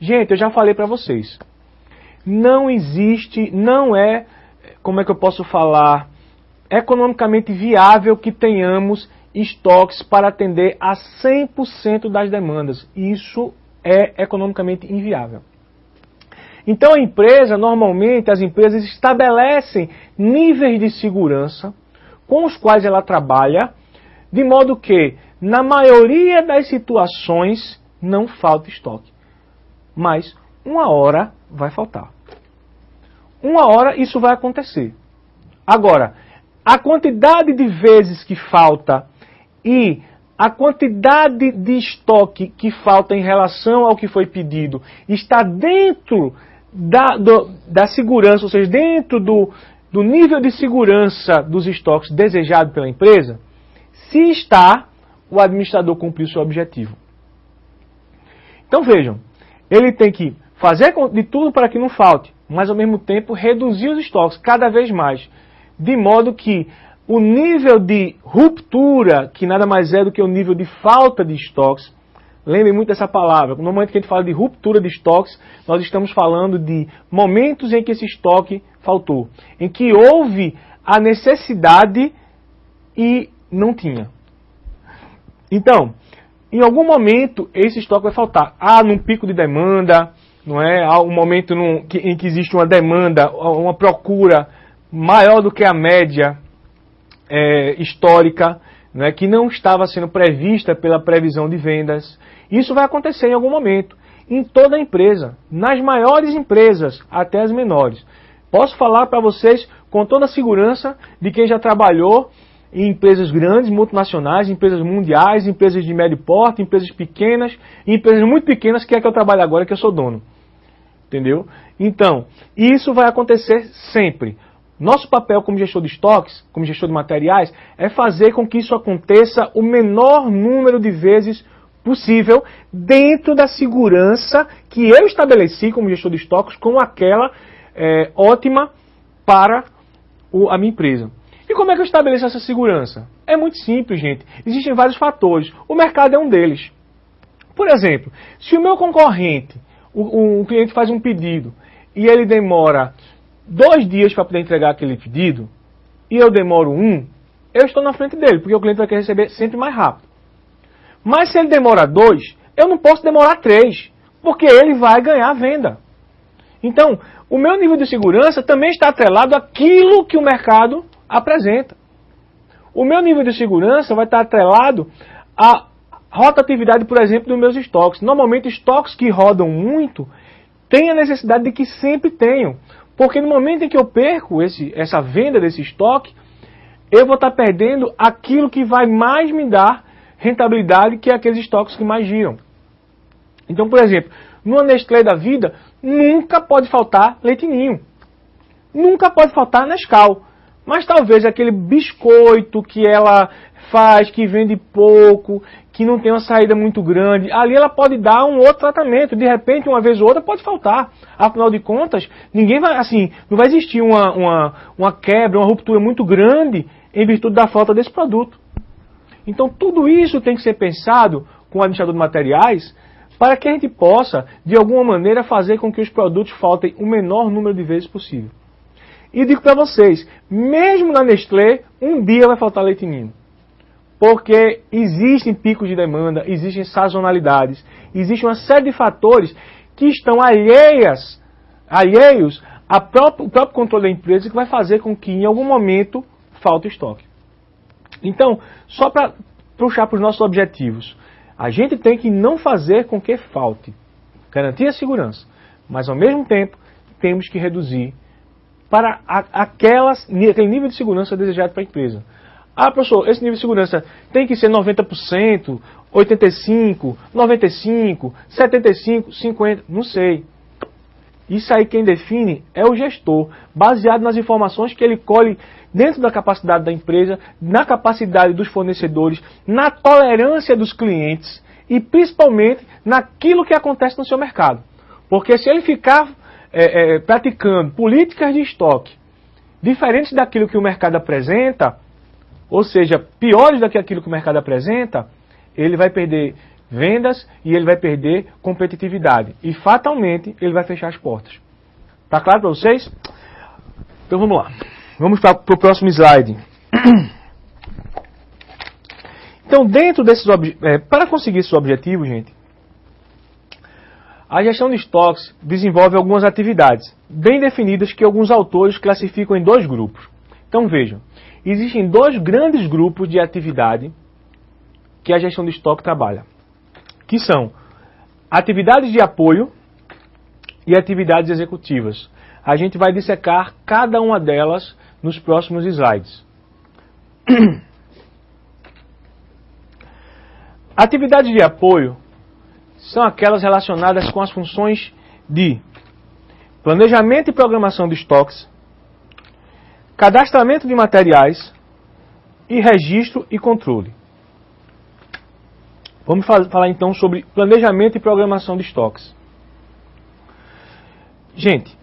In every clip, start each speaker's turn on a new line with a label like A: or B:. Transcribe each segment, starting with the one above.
A: Gente, eu já falei para vocês. Não existe, não é, como é que eu posso falar, economicamente viável que tenhamos estoques para atender a 100% das demandas. Isso é economicamente inviável. Então a empresa, normalmente as empresas estabelecem níveis de segurança com os quais ela trabalha, de modo que, na maioria das situações, não falta estoque. Mas uma hora vai faltar. Uma hora isso vai acontecer. Agora, a quantidade de vezes que falta e a quantidade de estoque que falta em relação ao que foi pedido está dentro da segurança, ou seja, dentro do nível de segurança dos estoques desejado pela empresa, se está, o administrador cumpriu seu objetivo. Então vejam, ele tem que fazer de tudo para que não falte, mas ao mesmo tempo reduzir os estoques cada vez mais, de modo que o nível de ruptura, que nada mais é do que o nível de falta de estoques, lembrem muito dessa palavra, no momento que a gente fala de ruptura de estoques, nós estamos falando de momentos em que esse estoque faltou, em que houve a necessidade e não tinha. Então, em algum momento esse estoque vai faltar. Num pico de demanda, não é? Há um momento em que existe uma demanda, uma procura maior do que a média histórica, não é? Que não estava sendo prevista pela previsão de vendas. Isso vai acontecer em algum momento, em toda a empresa, nas maiores empresas até as menores. Posso falar para vocês com toda a segurança de quem já trabalhou em empresas grandes, multinacionais, empresas mundiais, empresas de médio porte, empresas pequenas, empresas muito pequenas, que é que eu trabalho agora, que eu sou dono. Entendeu? Então, isso vai acontecer sempre. Nosso papel como gestor de estoques, como gestor de materiais, é fazer com que isso aconteça o menor número de vezes possível dentro da segurança que eu estabeleci como gestor de estoques como aquela ótima para a minha empresa. E como é que eu estabeleço essa segurança? É muito simples, gente. Existem vários fatores. O mercado é um deles. Por exemplo, se o meu concorrente, um cliente faz um pedido e ele demora 2 dias para poder entregar aquele pedido e eu demoro 1, eu estou na frente dele, porque o cliente vai querer receber sempre mais rápido. Mas se ele demora 2, eu não posso demorar 3, porque ele vai ganhar a venda. Então, o meu nível de segurança também está atrelado àquilo que o mercado apresenta. O meu nível de segurança vai estar atrelado à rotatividade, por exemplo, dos meus estoques. Normalmente, estoques que rodam muito têm a necessidade de que sempre tenham. Porque no momento em que eu perco essa venda desse estoque, eu vou estar perdendo aquilo que vai mais me dar rentabilidade, que é aqueles estoques que mais giram. Então, por exemplo, numa Nestlé da vida, nunca pode faltar leite ninho. Nunca pode faltar Nescau. Mas talvez aquele biscoito que ela faz, que vende pouco, que não tem uma saída muito grande, ali ela pode dar um outro tratamento. De repente, uma vez ou outra, pode faltar. Afinal de contas, ninguém vai, assim, não vai existir uma quebra, uma ruptura muito grande em virtude da falta desse produto. Então, tudo isso tem que ser pensado com o administrador de materiais para que a gente possa, de alguma maneira, fazer com que os produtos faltem o menor número de vezes possível. E digo para vocês, mesmo na Nestlé, um dia vai faltar leite ninho. Porque existem picos de demanda, existem sazonalidades, existe uma série de fatores que estão alheios ao próprio controle da empresa, que vai fazer com que em algum momento falte estoque. Então, só para puxar para os nossos objetivos, a gente tem que não fazer com que falte, garantir a segurança, mas ao mesmo tempo temos que reduzir para aquele nível de segurança desejado para a empresa. Professor, esse nível de segurança tem que ser 90%, 85%, 95%, 75%, 50%, não sei. Isso aí quem define é o gestor, baseado nas informações que ele colhe dentro da capacidade da empresa, na capacidade dos fornecedores, na tolerância dos clientes e principalmente naquilo que acontece no seu mercado. Porque se ele ficar praticando políticas de estoque diferentes daquilo que o mercado apresenta, ou seja, piores do que aquilo que o mercado apresenta, ele vai perder vendas e ele vai perder competitividade. E fatalmente ele vai fechar as portas. Tá claro para vocês? Então vamos lá. Vamos para o próximo slide. Então, dentro desses para conseguir esses objetivos, gente, a gestão de estoques desenvolve algumas atividades bem definidas que alguns autores classificam em 2 grupos. Então vejam, existem 2 grandes grupos de atividade que a gestão de estoque trabalha, que são atividades de apoio e atividades executivas. A gente vai dissecar cada uma delas nos próximos slides. Atividades de apoio são aquelas relacionadas com as funções de planejamento e programação de estoques, cadastramento de materiais e registro e controle. Vamos falar então sobre planejamento e programação de estoques. Gente,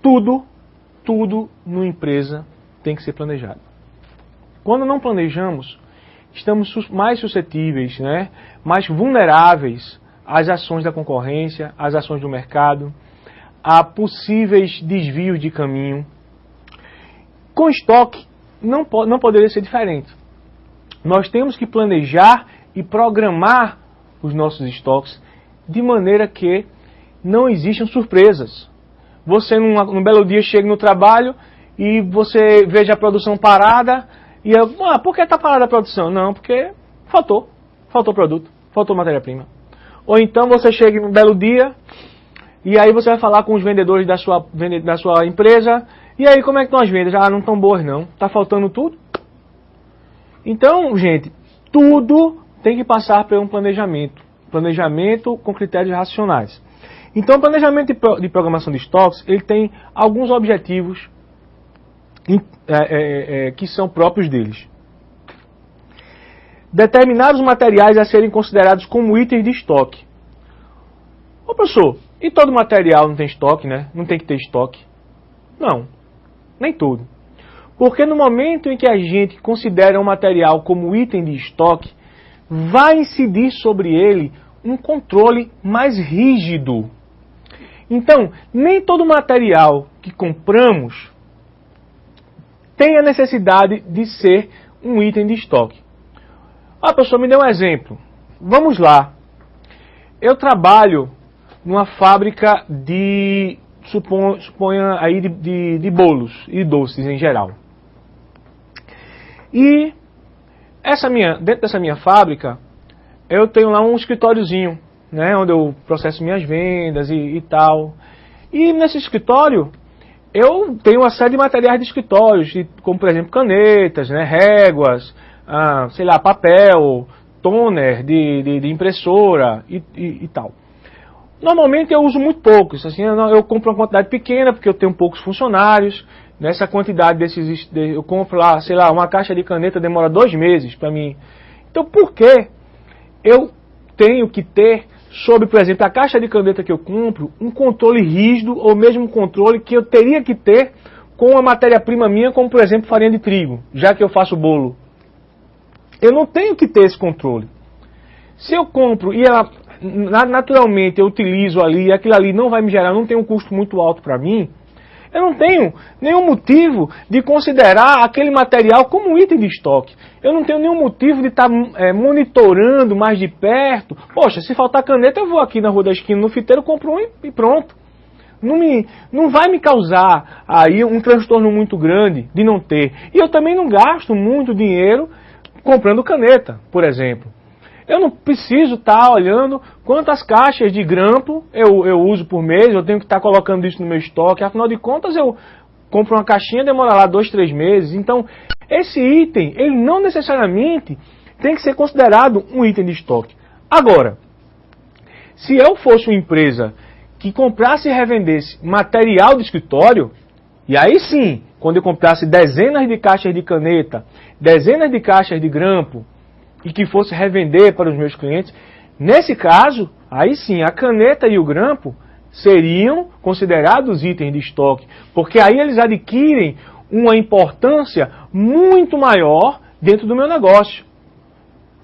A: tudo numa empresa tem que ser planejado. Quando não planejamos, estamos mais suscetíveis, né, mais vulneráveis às ações da concorrência, às ações do mercado, a possíveis desvios de caminho. Com estoque, não poderia ser diferente. Nós temos que planejar e programar os nossos estoques de maneira que não existam surpresas. Você, num belo dia, chega no trabalho e você veja a produção parada e por que está parada a produção? Não, porque faltou produto, faltou matéria-prima. Ou então você chega num belo dia e aí você vai falar com os vendedores da sua empresa e aí como é que estão as vendas? Não estão boas não, está faltando tudo. Então, gente, tudo tem que passar por um planejamento com critérios racionais. Então, o planejamento de programação de estoques, ele tem alguns objetivos que são próprios deles. Determinar os materiais a serem considerados como itens de estoque. Ô professor, e todo material não tem estoque, né? Não tem que ter estoque? Não, nem todo. Porque no momento em que a gente considera um material como item de estoque, vai incidir sobre ele um controle mais rígido. Então, nem todo material que compramos tem a necessidade de ser um item de estoque. Professor, me dê um exemplo. Vamos lá. Eu trabalho numa fábrica de, suponha aí, de bolos e doces em geral. E dentro dessa minha fábrica, eu tenho lá um escritóriozinho, né, onde eu processo minhas vendas e tal. E nesse escritório, eu tenho uma série de materiais de escritórios, como por exemplo canetas, né, réguas, sei lá, papel, toner de impressora e tal. Normalmente eu uso muito poucos, assim, eu compro uma quantidade pequena porque eu tenho poucos funcionários. Nessa quantidade eu compro lá, sei lá, uma caixa de caneta demora 2 meses para mim. Então por que eu tenho que ter sobre, por exemplo, a caixa de caneta que eu compro, um controle rígido ou mesmo um controle que eu teria que ter com a matéria-prima minha, como por exemplo farinha de trigo, já que eu faço bolo? Eu não tenho que ter esse controle. Se eu compro e ela naturalmente eu utilizo ali e aquilo ali não vai me gerar, não tem um custo muito alto para mim, eu não tenho nenhum motivo de considerar aquele material como um item de estoque. Eu não tenho nenhum motivo de estar monitorando mais de perto. Poxa, se faltar caneta, eu vou aqui na rua da esquina, no fiteiro, compro um e pronto. Não vai me causar aí um transtorno muito grande de não ter. E eu também não gasto muito dinheiro comprando caneta, por exemplo. Eu não preciso estar olhando quantas caixas de grampo eu uso por mês, eu tenho que estar colocando isso no meu estoque. Afinal de contas, eu compro uma caixinha, demora lá 2, 3 meses. Então, esse item, ele não necessariamente tem que ser considerado um item de estoque. Agora, se eu fosse uma empresa que comprasse e revendesse material de escritório, e aí sim, quando eu comprasse dezenas de caixas de caneta, dezenas de caixas de grampo, e que fosse revender para os meus clientes, nesse caso, aí sim, a caneta e o grampo seriam considerados itens de estoque, porque aí eles adquirem uma importância muito maior dentro do meu negócio.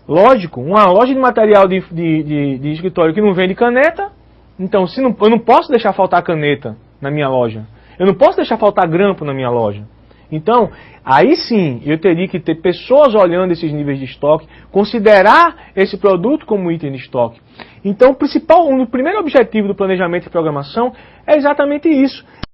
A: Lógico, uma loja de material de escritório que não vende caneta, então eu não posso deixar faltar caneta na minha loja. Eu não posso deixar faltar grampo na minha loja. Então, aí sim, eu teria que ter pessoas olhando esses níveis de estoque, considerar esse produto como item de estoque. Então, o primeiro objetivo do planejamento e programação é exatamente isso.